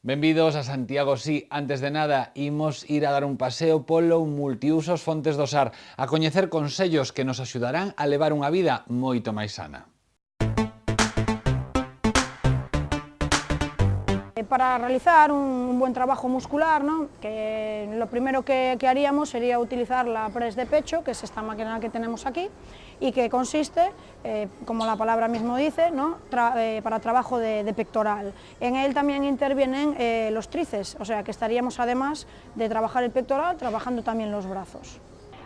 Benvidos a Santiago Sí. Antes de nada, imos ir a dar un paseo polo multiusos Fontes do Sar, a coñecer consellos que nos axudarán a levar unha vida moito máis sana. Para realizar un buen trabajo muscular, ¿no? Que lo primero que haríamos sería utilizar la press de pecho, que es esta máquina que tenemos aquí, y que consiste, como la palabra mismo dice, ¿no? Para trabajo de pectoral. En él también intervienen los tríceps, o sea que estaríamos, además de trabajar el pectoral, trabajando también los brazos.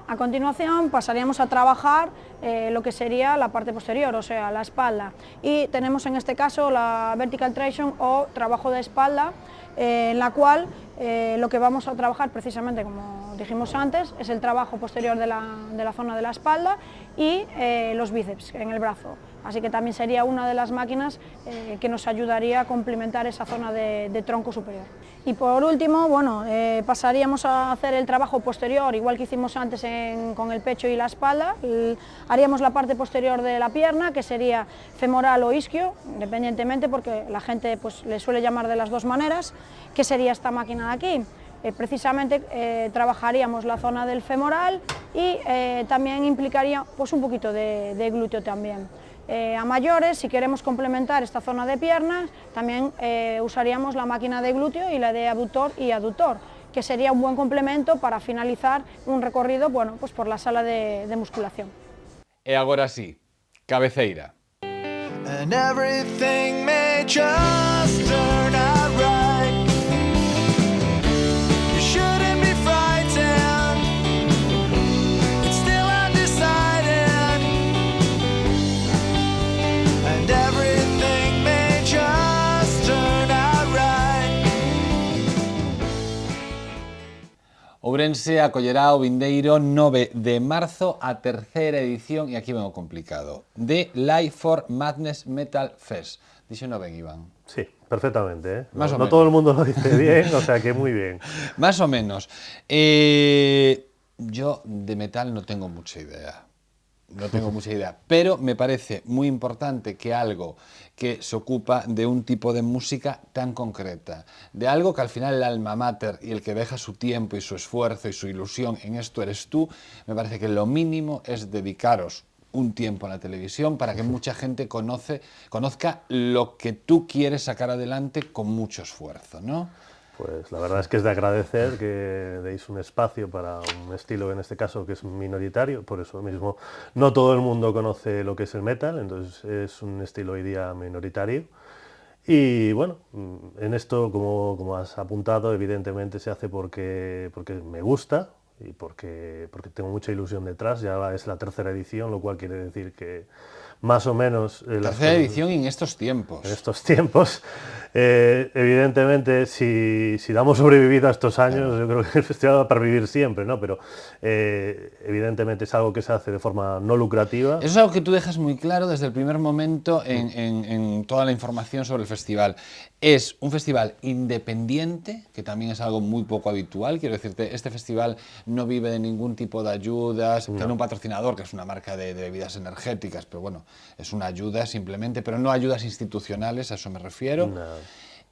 A continuación pasaríamos a trabajar lo que sería la parte posterior, o sea, la espalda, y tenemos en este caso la vertical traction o trabajo de espalda, en la cual lo que vamos a trabajar precisamente, como dijimos antes, es el trabajo posterior de la zona de la espalda y los bíceps en el brazo. Así que también sería una de las máquinas que nos ayudaría a complementar esa zona de tronco superior. Y por último, bueno, pasaríamos a hacer el trabajo posterior, igual que hicimos antes con el pecho y la espalda. Haríamos la parte posterior de la pierna, que sería femoral o isquio, independientemente, porque la gente pues, le suele llamar de las dos maneras, que sería esta máquina de aquí. Precisamente trabajaríamos la zona del femoral y también implicaría pues, un poquito de glúteo también. A mayores, si queremos complementar esta zona de piernas, también usaríamos la máquina de glúteo y la de abductor y aductor, que sería un buen complemento para finalizar un recorrido, bueno, pues por la sala de musculación. E agora sí, cabeceira. And everything may just turn out right. You shouldn't be frightened. It's still undecided. And everything may just turn out right. Ourense acollerá o vindeiro 9 de marzo a terceira edición, e aquí ven o complicado, de Life for Madness Metal Fest. Dixo ben, Iván? Sí, perfectamente, ¿eh? Más o No menos. todo el mundo lo dice bien, o sea que muy bien. Más o menos. Yo de metal no tengo mucha idea. No tengo mucha idea, pero me parece muy importante que algo que se ocupa de un tipo de música tan concreta, de algo que al final el alma mater y el que deja su tiempo y su esfuerzo y su ilusión en esto eres tú, me parece que lo mínimo es dedicaros un tiempo en la televisión para que mucha gente conozca lo que tú quieres sacar adelante con mucho esfuerzo, ¿no? Pues la verdad es que es de agradecer que deis un espacio para un estilo, en este caso, que es minoritario, por eso mismo no todo el mundo conoce lo que es el metal, entonces es un estilo hoy día minoritario. Y bueno, en esto, como has apuntado, evidentemente se hace porque me gusta y porque tengo mucha ilusión detrás. Ya es la tercera edición, lo cual quiere decir que más o menos... Tercera edición en estos tiempos. En estos tiempos. Evidentemente, si damos sobrevivido a estos años, claro, yo creo que el festival va para vivir siempre, ¿no? Pero evidentemente es algo que se hace de forma no lucrativa. Eso es algo que tú dejas muy claro desde el primer momento en toda la información sobre el festival. Es un festival independiente, que también es algo muy poco habitual. Quiero decirte, este festival no vive de ningún tipo de ayudas, no. Tiene un patrocinador, que es una marca de bebidas energéticas, pero bueno, es una ayuda simplemente, pero no ayudas institucionales, a eso me refiero. No.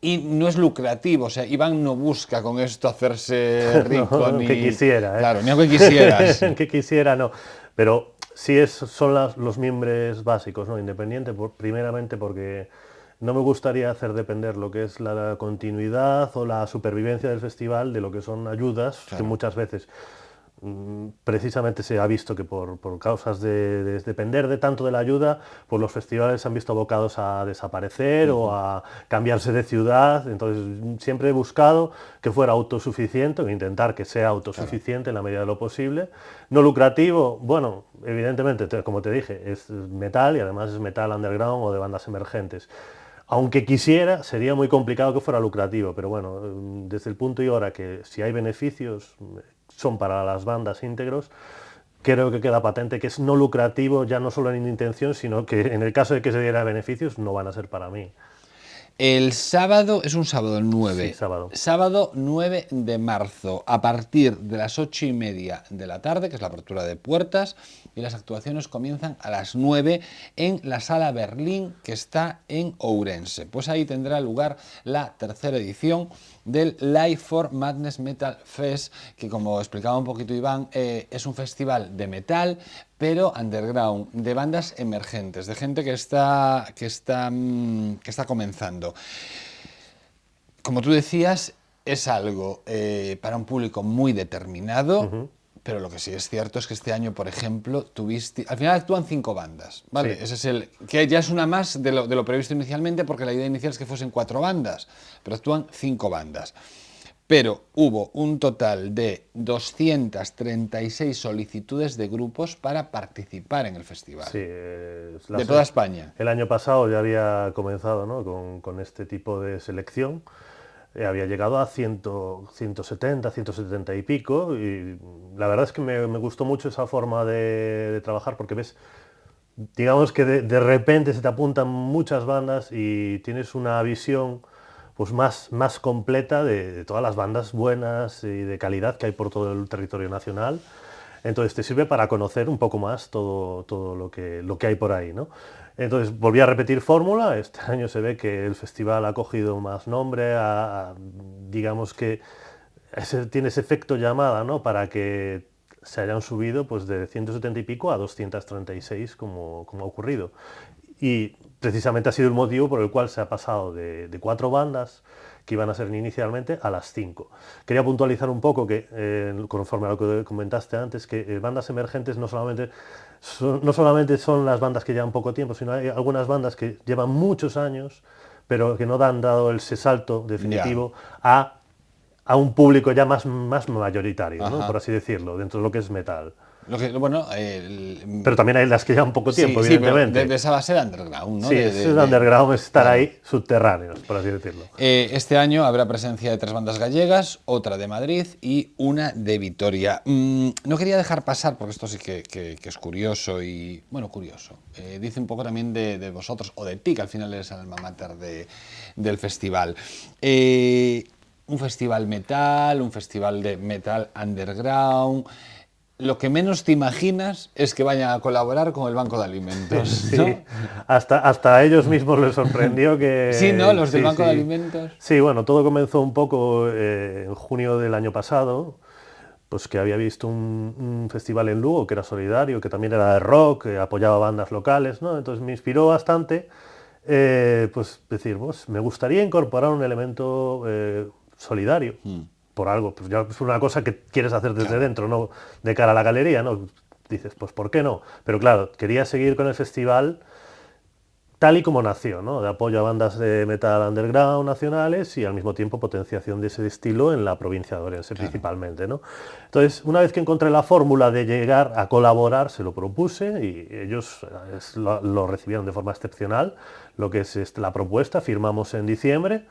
Y no es lucrativo, o sea, Iván no busca con esto hacerse rico, no, ni... que quisiera, ¿eh? Claro, ni aunque quisieras. Que quisiera, no. Pero sí son los miembros básicos, ¿no? Independiente, primeramente porque no me gustaría hacer depender lo que es la continuidad o la supervivencia del festival de lo que son ayudas, claro, que muchas veces precisamente se ha visto que por causas de depender de tanto de la ayuda, pues los festivales se han visto abocados a desaparecer o a cambiarse de ciudad. Entonces siempre he buscado que fuera autosuficiente, o intentar que sea autosuficiente, claro, en la medida de lo posible. No lucrativo, bueno, evidentemente, como te dije, es metal y además es metal underground o de bandas emergentes. Aunque quisiera, sería muy complicado que fuera lucrativo, pero bueno, desde el punto y hora que si hay beneficios son para las bandas íntegros, creo que queda patente que es no lucrativo, ya no solo en intención, sino que en el caso de que se diera beneficios no van a ser para mí. El sábado es un sábado 9. Sí, sábado. Sábado 9 de marzo, a partir de las 8:30 de la tarde, que es la apertura de puertas, y las actuaciones comienzan a las 9 en la Sala Berlín, que está en Ourense. Pues ahí tendrá lugar la tercera edición del Live for Madness Metal Fest, que, como explicaba un poquito Iván, es un festival de metal, pero underground, de bandas emergentes, de gente que está comenzando. Como tú decías, es algo para un público muy determinado, pero lo que sí es cierto es que este año, por ejemplo, al final actúan 5 bandas, ¿vale? Sí. Ese es que ya es una más de lo previsto inicialmente, porque la idea inicial es que fuesen 4 bandas, pero actúan 5 bandas. Pero hubo un total de 236 solicitudes de grupos para participar en el festival. Sí, de toda España. El año pasado ya había comenzado, ¿no?, con este tipo de selección. Había llegado a 170, 170 y pico. Y la verdad es que me gustó mucho esa forma de trabajar, porque ves, digamos que de repente se te apuntan muchas bandas y tienes una visión pues más completa de todas las bandas buenas y de calidad que hay por todo el territorio nacional. Entonces te sirve para conocer un poco más todo lo que hay por ahí, ¿no? Entonces volví a repetir fórmula. Este año se ve que el festival ha cogido más nombre, digamos que tiene ese efecto llamada, ¿no?, para que se hayan subido pues de 170 y pico a 236, como ha ocurrido. Y precisamente ha sido el motivo por el cual se ha pasado de 4 bandas que iban a ser inicialmente a las 5. Quería puntualizar un poco que, conforme a lo que comentaste antes, que bandas emergentes no solamente son las bandas que llevan poco tiempo, sino hay algunas bandas que llevan muchos años, pero que no han dado ese salto definitivo a un público ya más mayoritario, ¿no?, por así decirlo, dentro de lo que es metal. Pero también hay las que llevan poco tiempo, evidentemente. Sí, de esa base de underground, ¿no? Sí, ese underground es estar ahí subterráneos, por así decirlo. Este año habrá presencia de 3 bandas gallegas, otra de Madrid y una de Vitoria. No quería dejar pasar, porque esto sí que es curioso y, bueno, curioso. Dice un poco también de vosotros, o de ti, que al final eres el alma mater del festival. Un festival metal, un festival de metal underground. Lo que menos te imaginas es que vayan a colaborar con el Banco de Alimentos, ¿no? Sí, hasta a ellos mismos les sorprendió que... Sí, ¿no? Los del Banco de Alimentos. Sí, bueno, todo comenzó un poco en junio del año pasado, pues que había visto un festival en Lugo que era solidario, que también era de rock, que apoyaba bandas locales, ¿no? Entonces me inspiró bastante, pues decir, pues me gustaría incorporar un elemento solidario. Por algo, pues ya es una cosa que quieres hacer desde dentro, no de cara a la galería, ¿no? Dices, pues ¿por qué no? Pero claro, quería seguir con el festival tal y como nació, ¿no?, de apoyo a bandas de metal underground nacionales y al mismo tiempo potenciación de ese estilo en la provincia de Orense, principalmente, ¿no? Entonces, una vez que encontré la fórmula de llegar a colaborar, se lo propuse y ellos lo recibieron de forma excepcional, lo que es la propuesta. Firmamos en diciembre.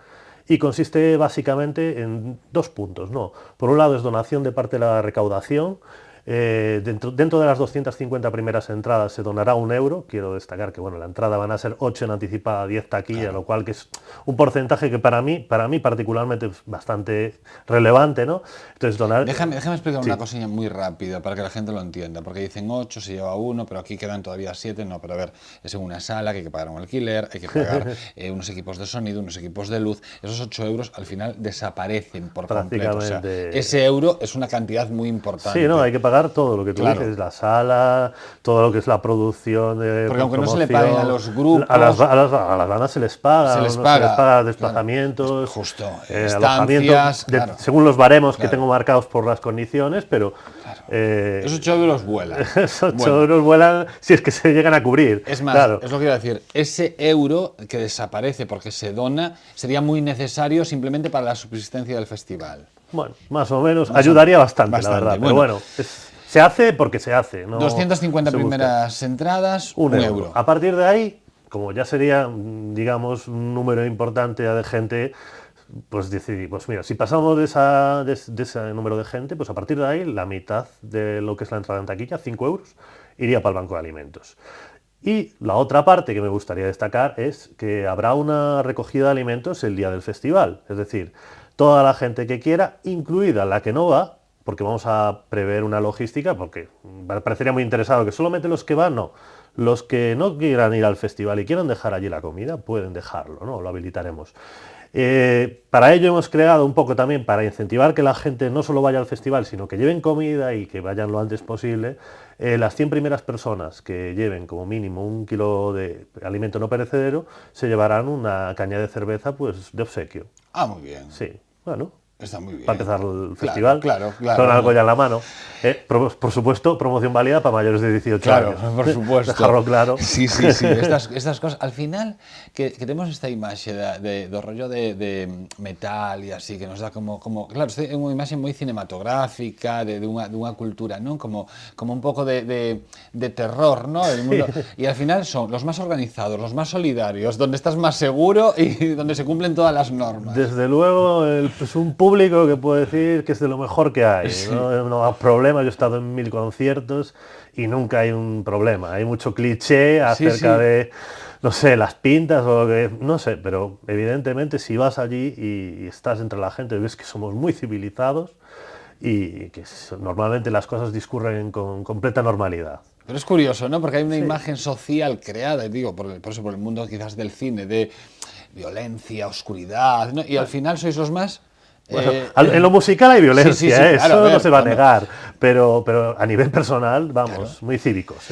Y consiste básicamente en 2 puntos, ¿no? Por un lado es donación de parte de la recaudación. Dentro de las 250 primeras entradas se donará €1. Quiero destacar que, bueno, la entrada van a ser 8 en anticipada, 10 taquilla, lo cual que es un porcentaje que para mí particularmente es bastante relevante, ¿no? Entonces, donar... Déjame explicar una cosilla muy rápida para que la gente lo entienda, porque dicen 8, se lleva 1, pero aquí quedan todavía 7, no, pero a ver, es en una sala que hay que pagar un alquiler, hay que pagar unos equipos de sonido, unos equipos de luz. Esos 8 euros al final desaparecen por completo. O sea, ese euro es una cantidad muy importante. Sí, no, hay que pagar todo lo que tú dices, la sala, todo lo que es la producción de porque aunque no se le paguen a los grupos, a las bandas se les paga desplazamientos, justo, estancias, según los baremos que tengo marcados por las condiciones, pero esos 8 euros vuelan. Esos 8 euros vuelan si es que se llegan a cubrir. Es más, es lo que iba a decir, ese euro que desaparece porque se dona sería muy necesario simplemente para la subsistencia del festival. Bueno, más o menos, ayudaría bastante, la verdad, pero bueno, se hace porque se hace, ¿no? 250 primeras entradas, €1. A partir de ahí, como ya sería, digamos, un número importante de gente, pues decidí, pues mira, si pasamos de ese número de gente, pues a partir de ahí la mitad de lo que es la entrada en taquilla, €5, iría para el Banco de Alimentos. Y la otra parte que me gustaría destacar es que habrá una recogida de alimentos el día del festival. Es decir, toda la gente que quiera, incluida la que no va, porque vamos a prever una logística, porque parecería muy interesado que solamente los que van, no. Los que no quieran ir al festival y quieran dejar allí la comida, pueden dejarlo, ¿no? Lo habilitaremos. Para ello hemos creado un poco también, para incentivar que la gente no solo vaya al festival, sino que lleven comida y que vayan lo antes posible, las 100 primeras personas que lleven como mínimo 1 kilo de alimento no perecedero se llevarán una caña de cerveza pues de obsequio. Ah, muy bien. Sí, bueno, Está muy bien. para empezar el festival, Claro. con algo ya en la mano. Por supuesto, promoción válida para mayores de 18 Claro, años. por supuesto. Dejarlo claro. Sí. Estas cosas. Al final, que temos esta imaxe do rollo de metal e así, que nos dá como claro, é unha imaxe moi cinematográfica, dunha cultura, non? Como un pouco de terror, ¿no? El mundo. Y al final son los más organizados, los más solidarios, donde estás más seguro y donde se cumplen todas las normas. Desde luego, es un público que puedo decir que es de lo mejor que hay. Sí. No hay problema, yo he estado en 1000 conciertos y nunca hay un problema. Hay mucho cliché acerca de, no sé, las pintas o que, no sé, pero evidentemente si vas allí y estás entre la gente, ves que somos muy civilizados y que normalmente las cosas discurren con completa normalidad. Pero es curioso, ¿no? Porque hay una imagen social creada, digo, por eso por el mundo quizás del cine, de violencia, oscuridad, ¿no? Y al final sois los más... Bueno, en lo musical hay violencia, sí, claro, eso a ver, no se va a claro. negar, pero a nivel personal, vamos, muy cívicos.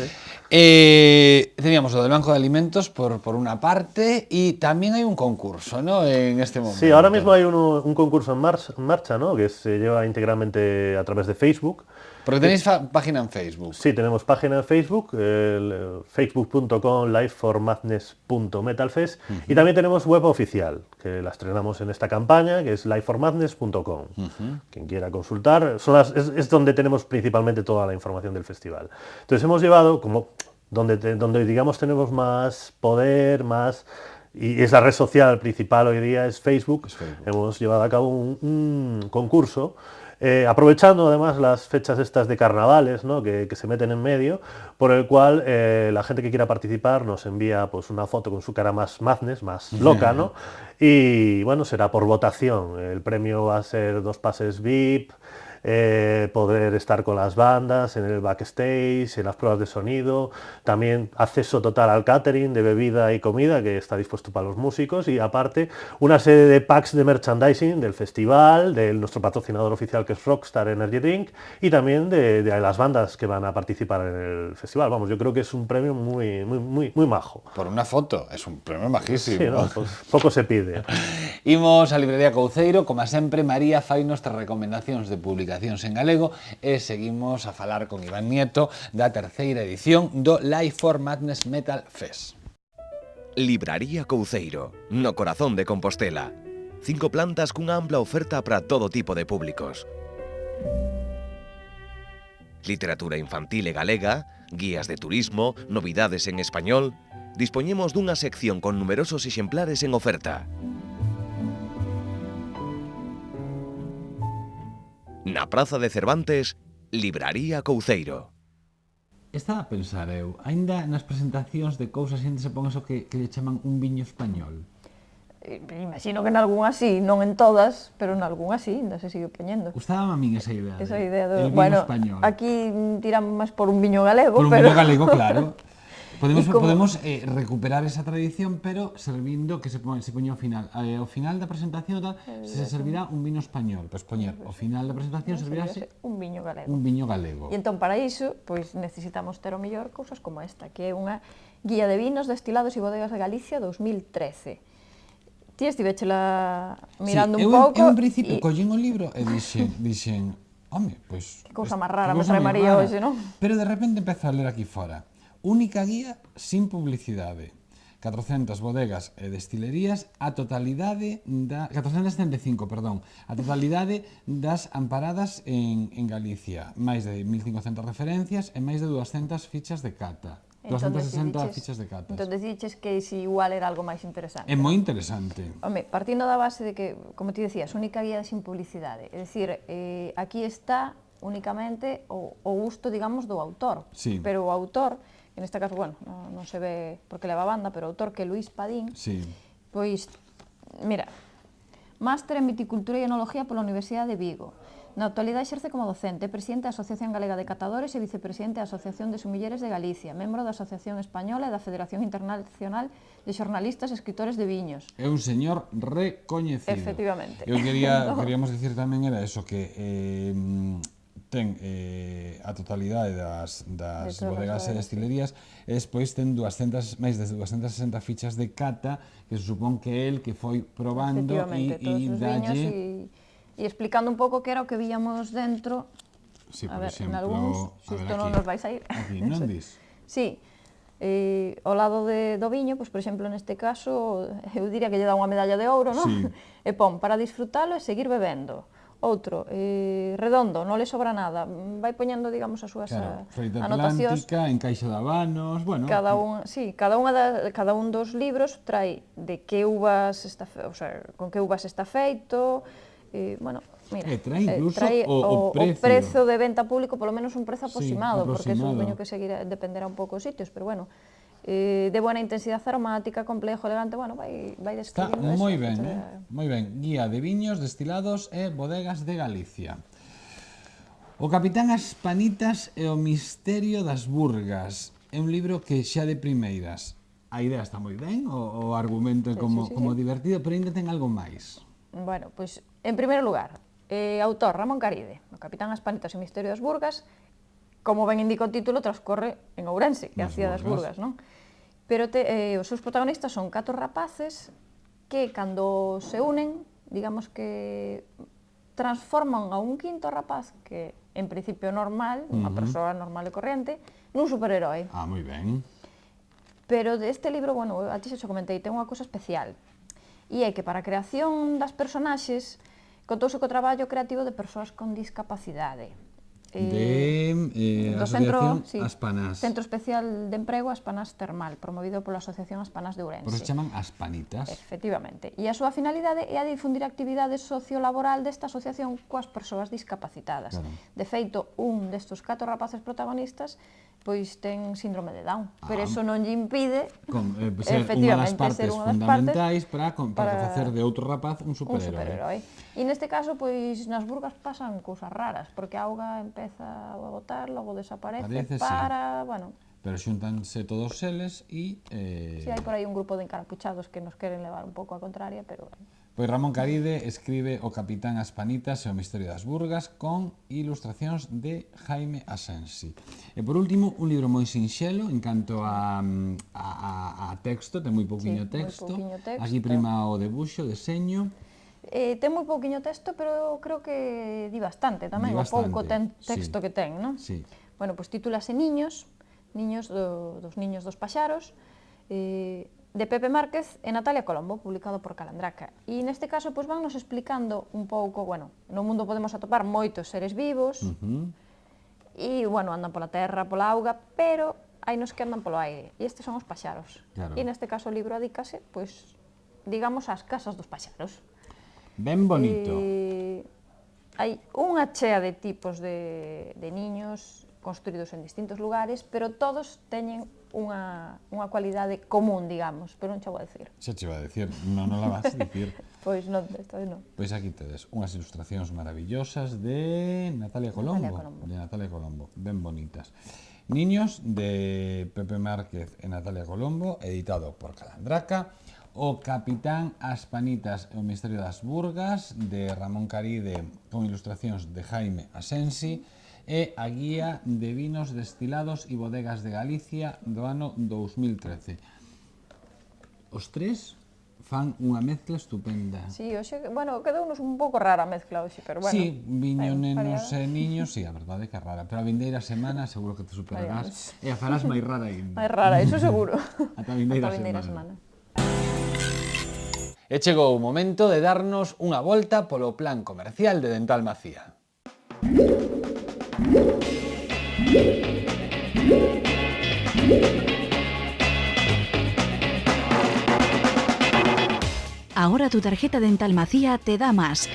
Teníamos lo del banco de alimentos por una parte y también hay un concurso, ¿no? En este momento. Sí, ahora mismo hay un concurso en marcha, ¿no? Que se lleva íntegramente a través de Facebook. Porque tenéis página en Facebook. Sí, tenemos página en Facebook, facebook.com/liveformadness.metalfest, y también tenemos web oficial, que la estrenamos en esta campaña, que es liveformadness.com. Quien quiera consultar, es donde tenemos principalmente toda la información del festival. Entonces hemos llevado, como donde digamos tenemos más poder, y es la red social principal hoy día, es Facebook. Hemos llevado a cabo un concurso, aprovechando además las fechas estas de carnavales, ¿no? que se meten en medio, por el cual la gente que quiera participar nos envía pues una foto con su cara más madness, más loca, ¿no? Y bueno, será por votación. El premio va a ser 2 pases VIP, poder estar con las bandas en el backstage, en las pruebas de sonido, también acceso total al catering de bebida y comida que está dispuesto para los músicos, y aparte una serie de packs de merchandising del festival, de nuestro patrocinador oficial que es Rockstar Energy Drink, y también de las bandas que van a participar en el festival. Vamos, yo creo que es un premio muy majo. Por una foto, es un premio majísimo. Sí, ¿no? Pues poco se pide. Imos á Librería Couceiro, como sempre María fai nuestras recomendacións de publicacións en galego e seguimos a falar con Iván Nieto da terceira edición do Live for Madness Metal Fest. Libraría Couceiro, no corazón de Compostela. 5 plantas cunha ampla oferta para todo tipo de públicos. Literatura infantil e galega, guías de turismo, novidades en español. Dispoñemos dunha sección con numerosos exemplares en oferta. Na Praza de Cervantes, Libraría Couceiro. Estaba a pensar eu, aínda nas presentacións de cousas xente se pon eso que lle chaman un viño español. Imagino que en algunha sí, non en todas, pero en algunha sí, ainda se sigue poñendo. Gustaba a min esa idea. Esa idea do, el viño bueno, español. aquí tiramos máis por un viño galego, Por un pero viño galego, claro. Podemos como- recuperar esa tradición, pero servindo que se poña ao final. Ao final da presentación se servirá un vino español. Pois poñer, ao final da presentación servirase un viño galego. un viño galego. E entón para iso, pois necesitamos ter o mellor cousas como esta, que é unha guía de vinos, destilados e bodegas de Galicia 2013. Ti estivechela mirando Sí, un pouco eu en principio e collín o libro e dixen, home, pois... Que cousa máis rara que me cousa trae máis María rara. hoxe, non? Pero de repente empezo a ler aquí fora. Única guía sin publicidade. 400 bodegas e destilerías, a totalidade 475, perdón, a totalidade das amparadas en Galicia. Máis de 1500 referencias e máis de 200 fichas de cata. 260 fichas de catas. Entón deciches que si igual era algo máis interesante. É moi interesante. Home, partindo da base de que, como ti decías, única guía sin publicidade. É dicir, aquí está únicamente o gusto, digamos, do autor. Sí. Pero o autor neste caso, bueno, non se ve porque leva a banda, pero o autor que é Luís Padín, Sí. pois, mira, máster en viticultura e enología pola Universidade de Vigo. Na actualidade exerce como docente, é presidente da Asociación Galega de Catadores e vicepresidente da Asociación de Sumilleres de Galicia, membro da Asociación Española e da Federación Internacional de Xornalistas e Escritores de Viños. É un señor recoñecido. Efectivamente. Eu queríamos dicir tamén era eso, que ten a totalidade das De todas bodegas e as destilerías e despois ten máis de 260 fichas de cata que se supón que el que foi probando Efectivamente, todos os viños e explicando un pouco que era o que víamos dentro. Sí, A por ver, en exemplo, algúns, a ver xusto aquí. non nos vais a ir. Aquí, non dis? Sí, ao lado do viño, pois, por exemplo, neste caso, eu diría que lle dá unha medalla de ouro, non? Sí. E pon, para disfrutalo e seguir bebendo. Outro, redondo, non le sobra nada, vai poñendo, digamos, as súas Claro, Freita anotacións. Atlántica, en Caixa de Habanos, bueno... Cada un dos libros trae de que uvas está, o sea, con que uvas está feito, bueno, mira, trae incluso trae o precio. prezo de venta público, polo menos un prezo Sí, aproximado, porque eso aproximado. teño que seguir, dependerá un pouco os sitios, pero bueno, de buena intensidade aromática, complejo, elegante, bueno, vai Está describindo eso. moi ben, moi ben. Guía de viños, destilados e bodegas de Galicia. O Capitán Aspanitas e o misterio das burgas. É un libro que xa de primeiras a idea está moi ben, o argumento é como divertido, pero ainda ten algo máis. Bueno, pois, en primeiro lugar, autor Ramón Caride, o Capitán Aspanitas e o misterio das burgas, como ben indica o título, transcorre en Ourense, que é a cidade das burgas, non? Pero os seus protagonistas son 4 rapaces que, cando se unen, digamos que transforman a un quinto rapaz, que en principio normal, unha persoa normal e corriente, nun superherói. Ah, moi ben. Pero deste libro, bueno, a ti xa xo comentei, ten unha cousa especial. E é que para a creación das personaxes contouse co traballo creativo de persoas con discapacidade. Do Asociación Aspanás. Centro Especial de Emprego Aspanás Termal, promovido pola Asociación Aspanás de Ourense. Por eso chaman Aspanitas. Efectivamente. E a súa finalidade é a difundir a actividade sociolaboral desta asociación coas persoas discapacitadas. Claro. De feito, un destes 4 rapaces protagonistas pois ten síndrome de Down, pero eso non lle impide ser unha das partes fundamentais para facer de outro rapaz un un superhéroe. E neste caso, pois, nas burgas pasan cousas raras, porque a auga empeza a botar, logo desaparece, bueno... Pero xuntanse todos eles e... Si hai por aí un grupo de encarapuchados que nos queren levar un pouco a contraria, pero... Pois Ramón Caride escribe O Capitán Aspanitas e o misterio das burgas con ilustracións de Jaime Asensi. E por último, un libro moi sinxelo en canto a texto, ten moi pouquiño texto. Aquí prima o debuxo, o deseño. Ten moi pouquiño texto, pero creo que di bastante tamén, o pouco texto que ten, non? Sí. Bueno, pois titúlase Niños dos niños dos paxaros, de Pepe Márquez e Natalia Colombo, publicado por Calandraca. E neste caso, pois, vannos explicando un pouco, bueno, no mundo podemos atopar moitos seres vivos, e, bueno, andan pola terra, pola auga, pero hai nos que andan polo aire, e estes son os paxaros. Claro. E neste caso o libro adícase, pois, digamos, ás casas dos paxaros. Ben bonito. Hai unha chea de tipos de niños construídos en distintos lugares, pero todos teñen unha cualidade común, digamos, pero non che vou a decir. Xa che vou a decir, non la vas a decir. Pois non, esta vez non. Pois aquí tedes unhas ilustracións maravillosas de Natalia Colombo. De Natalia Colombo, ben bonitas. Niños, de Pepe Márquez e Natalia Colombo, editado por Calandraca. O Capitán Aspanitas e o misterio das burgas, de Ramón Caride, con ilustracións de Jaime Asensi, e a guía de vinos destilados e bodegas de Galicia do ano 2013. Os tres fan unha mezcla estupenda. Sí, hoxe, bueno, quedounos un pouco rara a mezcla hoxe, pero bueno. Sí, viño, nenos e niños, sí, a verdade que é rara, pero a vindeira semana seguro que te superarás e a farás máis rara ainda. Máis rara, iso seguro. Ata a vindeira semana. E chegou o momento de darnos unha volta polo plan comercial de Dental Macía. Ahora tu tarjeta Dental Macía te da más.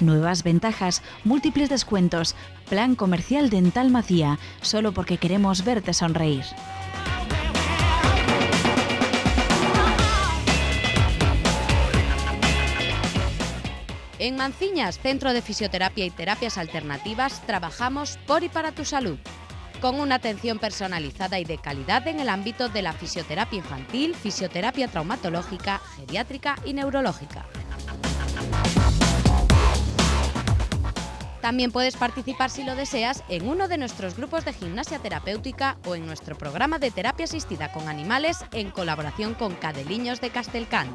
Nuevas ventajas, múltiples descuentos, plan comercial Dental Macía, solo porque queremos verte sonreír. En Manciñas, Centro de Fisioterapia y Terapias Alternativas, trabajamos por y para tu salud, con una atención personalizada y de calidad en el ámbito de la fisioterapia infantil, fisioterapia traumatológica, geriátrica y neurológica. También puedes participar, si lo deseas, en uno de nuestros grupos de gimnasia terapéutica o en nuestro programa de terapia asistida con animales en colaboración con Cadeliños de Castelcán.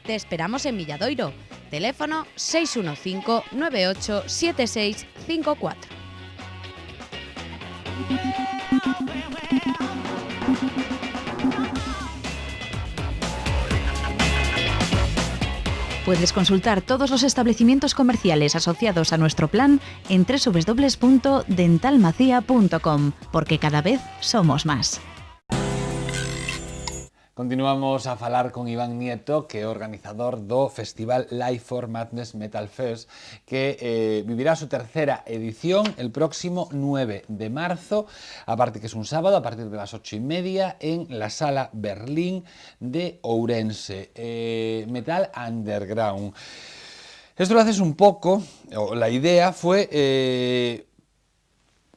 Te esperamos en Milladoiro. Teléfono 615 98 7654. Puedes consultar todos los establecimientos comerciales asociados a nuestro plan en www.dentalmacia.com, porque cada vez somos más. Continuamos a falar con Iván Nieto, que é o organizador do Festival Life for Madness Metal Fest, que vivirá su tercera edición el próximo 9 de marzo, aparte que es un sábado, a partir de las 8:30, en la Sala Berlín de Ourense. Metal Underground. Esto lo haces un poco, o la idea fue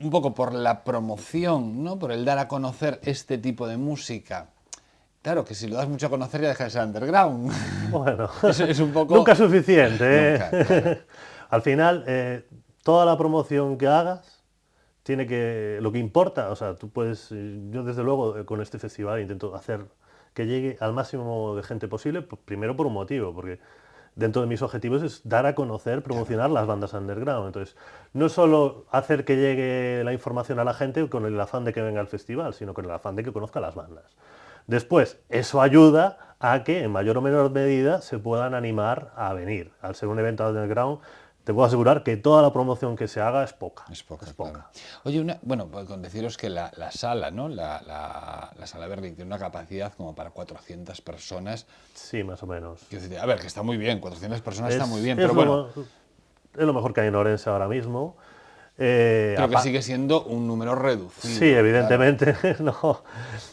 un poco por la promoción, ¿no? Por el dar a conocer este tipo de música. Claro, que si lo das mucho a conocer ya deja de ser underground. Bueno, es un poco... nunca es suficiente, ¿eh? Nunca, claro. Al final, toda la promoción que hagas tiene que... Lo que importa, o sea, tú puedes... Yo desde luego con este festival intento hacer que llegue al máximo de gente posible, primero por un motivo, porque dentro de mis objetivos es dar a conocer, promocionar las bandas underground. Entonces, no solo hacer que llegue la información a la gente con el afán de que venga al festival, sino con el afán de que conozca las bandas. Después, eso ayuda a que en mayor o menor medida se puedan animar a venir. Al ser un evento underground, te puedo asegurar que toda la promoción que se haga es poca. Es poca. Claro. Oye, bueno, pues con deciros que la sala, ¿no? La sala Berlín tiene una capacidad como para 400 personas. Sí, más o menos. A ver, que está muy bien, 400 personas está muy bien, pero bueno... Es lo mejor que hay en Ourense ahora mismo. Pero que sigue siendo un número reducido. Sí, evidentemente, claro. No.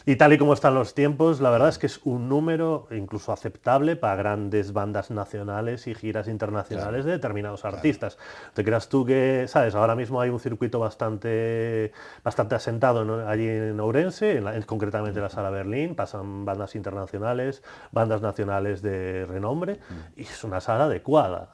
Y tal y como están los tiempos, la verdad es que es un número incluso aceptable para grandes bandas nacionales y giras internacionales de determinados artistas. Te creas tú que, sabes, ahora mismo hay un circuito bastante asentado, ¿no? Allí en Ourense, concretamente en la Sala Berlín, pasan bandas internacionales, bandas nacionales de renombre, y es una sala adecuada.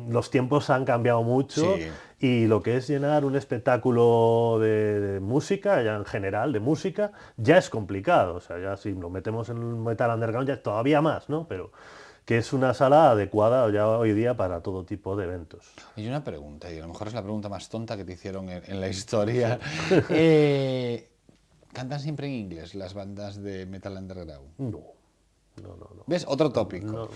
Los tiempos han cambiado mucho. Sí. Y lo que es llenar un espectáculo de música, ya en general, de música, ya es complicado. O sea, ya si lo metemos en el metal underground ya es todavía más, ¿no? Pero que es una sala adecuada ya hoy día para todo tipo de eventos. Y una pregunta, y a lo mejor es la pregunta más tonta que te hicieron en la historia. ¿Cantan siempre en inglés las bandas de metal underground? No. ¿Ves? Otro tópico.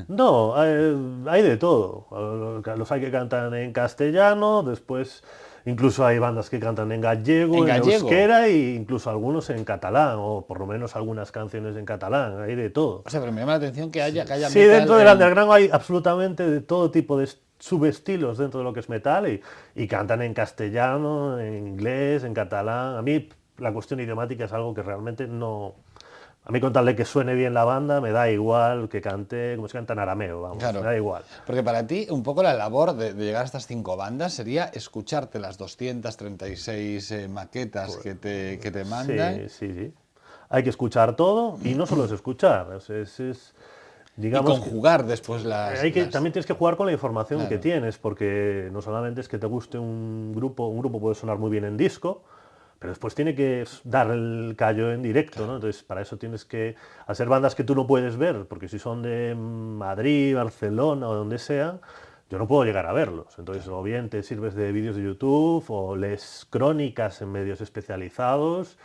No, hay de todo. Los hay que cantan en castellano, después incluso hay bandas que cantan en gallego, en euskera e incluso algunos en catalán, o por lo menos algunas canciones en catalán, hay de todo. O sea, pero me llama la atención que haya sí, metal dentro del underground hay absolutamente de todo tipo de subestilos dentro de lo que es metal y cantan en castellano, en inglés, en catalán. A mí la cuestión idiomática es algo que realmente no... A mí contarle que suene bien la banda, me da igual que cante, como se canta en arameo, vamos, claro, me da igual. Porque para ti, un poco la labor de llegar a estas 5 bandas sería escucharte las 236 maquetas que te mandan. Sí. Hay que escuchar todo, y no solo es escuchar, digamos, y conjugar después También tienes que jugar con la información que tienes, porque no solamente es que te guste un grupo puede sonar muy bien en disco, pero después tiene que dar el callo en directo, ¿no? Entonces, para eso tienes que hacer bandas que tú no puedes ver, porque si son de Madrid, Barcelona o donde sea, yo no puedo llegar a verlos. Entonces, o bien te sirves de vídeos de YouTube, o lees crónicas en medios especializados,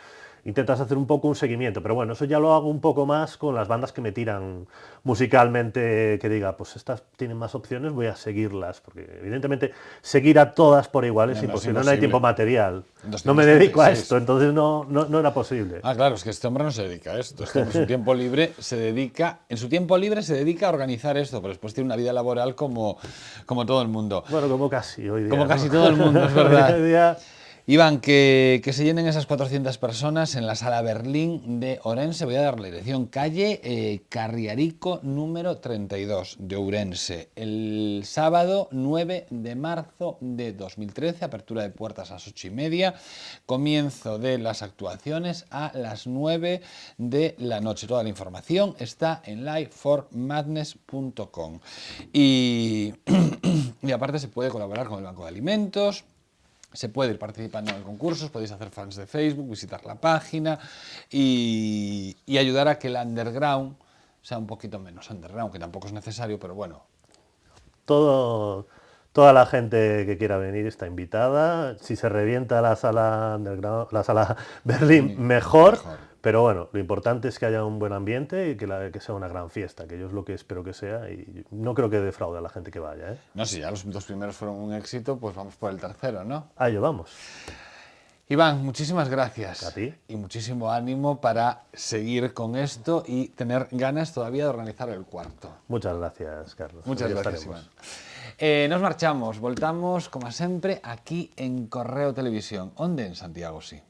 intentas hacer un poco un seguimiento, pero bueno, eso ya lo hago un poco más con las bandas que me tiran musicalmente, que diga, pues estas tienen más opciones, voy a seguirlas, porque evidentemente seguir a todas por igual es imposible, no hay tiempo material, no me dedico a esto, entonces no era posible. Ah, claro, es que este hombre no se dedica a esto, en su tiempo libre se dedica a organizar esto, pero después tiene una vida laboral como todo el mundo. Bueno, como casi hoy día. Como casi todo el mundo, es verdad. Iván, que se llenen esas 400 personas en la Sala Berlín de Orense. Voy a dar la dirección, calle Carriarico número 32 de Ourense. El sábado 9 de marzo de 2013, apertura de puertas a las 8:30, comienzo de las actuaciones a las 9 de la noche. Toda la información está en liveformadness.com. Y aparte se puede colaborar con el Banco de Alimentos. Se puede ir participando en concursos, podéis hacer fans de Facebook, visitar la página y ayudar a que el underground sea un poquito menos underground, que tampoco es necesario, pero bueno. Toda la gente que quiera venir está invitada. Si se revienta la sala underground, la Sala Berlín, mejor. Pero bueno, lo importante es que haya un buen ambiente y que sea una gran fiesta, que yo es lo que espero que sea, y no creo que defraude a la gente que vaya, ¿eh? No, si ya los 2 primeros fueron un éxito, pues vamos por el tercero, ¿no? A ello vamos. Iván, muchísimas gracias. A ti. Y muchísimo ánimo para seguir con esto y tener ganas todavía de organizar el cuarto. Muchas gracias, Carlos. Muchas gracias, Iván. Nos marchamos, voltamos, como siempre, aquí en Correo Televisión. ¿Dónde? En Santiago, sí.